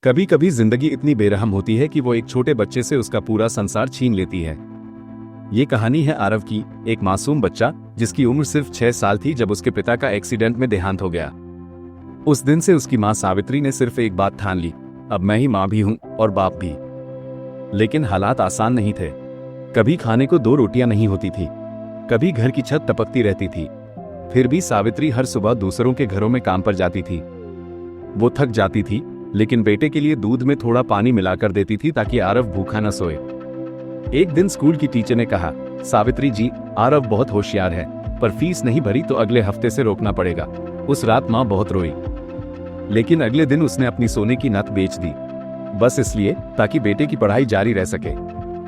कभी कभी जिंदगी इतनी बेरहम होती है कि वो एक छोटे बच्चे से उसका पूरा संसार छीन लेती है। ये कहानी है आरव की, एक मासूम बच्चा जिसकी उम्र सिर्फ 6 साल थी जब उसके पिता का एक्सीडेंट में देहांत हो गया। उस दिन से उसकी मां सावित्री ने सिर्फ एक बात ठान ली, अब मैं ही मां भी हूं और बाप भी। लेकिन हालात आसान नहीं थे। कभी खाने को 2 रोटियां नहीं होती थी, कभी घर की छत टपकती रहती थी। फिर भी सावित्री हर सुबह दूसरों के घरों में काम पर जाती थी। वो थक जाती थी, लेकिन बेटे के लिए दूध में थोड़ा पानी मिलाकर देती थी ताकि आरव भूखा न सोए। एक दिन स्कूल की टीचर ने कहा, सावित्री जी, आरव बहुत होशियार है, पर फीस नहीं भरी तो अगले हफ्ते से रोकना पड़ेगा। उस रात माँ बहुत रोई, लेकिन अगले दिन उसने अपनी सोने की नथ बेच दी, बस इसलिए ताकि बेटे की पढ़ाई जारी रह सके।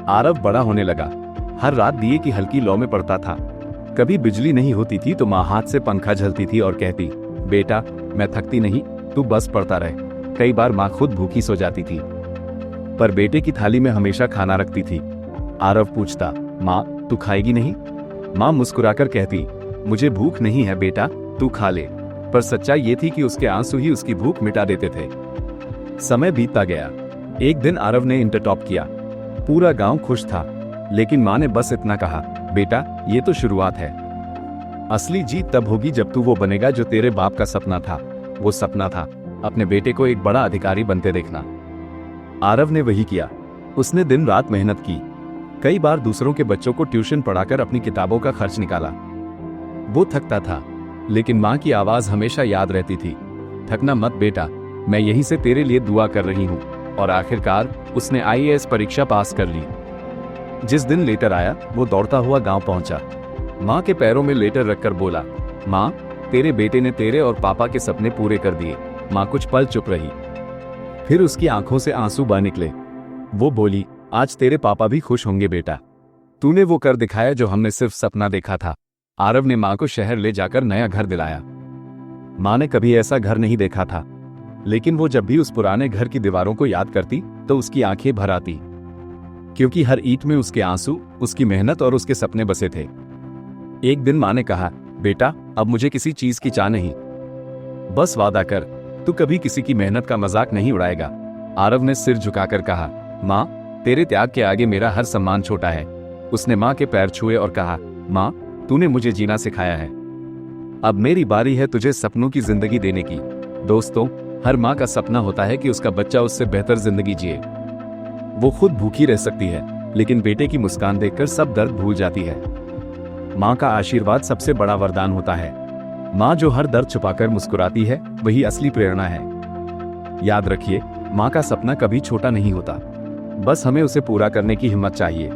आरव बड़ा होने लगा, हर रात दिए की हल्की लौ में पड़ता था। कभी बिजली नहीं होती थी तो माँ हाथ से पंखा झलती थी और कहती, बेटा मैं थकती नहीं, तू बस पढ़ता रहे। कई बार माँ खुद भूखी सो जाती थी, पर बेटे की थाली में हमेशा खाना रखती थी। आरव पूछता, माँ तू खाएगी नहीं? माँ मुस्कुराकर कहती, मुझे भूख नहीं है बेटा, तू खा ले। पर सच्चाई ये थी कि उसके आंसू ही उसकी भूख मिटा देते थे। समय बीतता गया। एक दिन आरव ने इंटर टॉप किया। पूरा गांव खुश था, लेकिन माँ ने बस इतना कहा, बेटा ये तो शुरुआत है, असली जीत तब होगी जब तू वो बनेगा जो तेरे बाप का सपना था। वो सपना था अपने बेटे को एक बड़ा अधिकारी बनते देखना। आरव ने वही किया। उसने दिन रात मेहनत की, कई बार दूसरों के बच्चों को ट्यूशन पढ़ाकर अपनी किताबों का खर्च निकाला। वो थकता था, लेकिन माँ की आवाज हमेशा याद रहती थी, थकना मत बेटा, मैं यहीं से तेरे लिए दुआ कर रही हूँ। और आखिरकार उसने IAS परीक्षा पास कर ली। जिस दिन लेटर आया वो दौड़ता हुआ गांव पहुंचा। माँ के पैरों में लेटर रखकर बोला, माँ तेरे बेटे ने तेरे और पापा के सपने पूरे कर दिए। माँ कुछ पल चुप रही, फिर उसकी आंखों से आंसू बह निकले। वो बोली, आज तेरे पापा भी खुश होंगे बेटा, तूने वो कर दिखाया जो हमने सिर्फ सपना देखा था। आरव ने माँ को शहर ले जाकर नया घर दिलाया। माँ ने कभी ऐसा घर नहीं देखा था, लेकिन वो जब भी उस पुराने घर की दीवारों को याद करती तो उसकी आंखें भर आती, क्योंकि हर ईंट में उसके आंसू, उसकी मेहनत और उसके सपने बसे थे। एक दिन माँ ने कहा, बेटा अब मुझे किसी चीज की चाह नहीं, बस वादा कर तू कभी किसी की मेहनत का मजाक नहीं उड़ाएगा। आरव ने सिर झुकाकर कहा, माँ तेरे त्याग के आगे मेरा हर सम्मान छोटा है। उसने माँ के पैर छुए और कहा, माँ तूने मुझे जीना सिखाया है, अब मेरी बारी है तुझे सपनों की जिंदगी देने की। दोस्तों, हर माँ का सपना होता है कि उसका बच्चा उससे बेहतर जिंदगी जिए। वो खुद भूखी रह सकती है, लेकिन बेटे की मुस्कान देखकर सब दर्द भूल जाती है। माँ का आशीर्वाद सबसे बड़ा वरदान होता है। माँ जो हर दर्द छुपाकर मुस्कुराती है, वही असली प्रेरणा है। याद रखिए, माँ का सपना कभी छोटा नहीं होता, बस हमें उसे पूरा करने की हिम्मत चाहिए।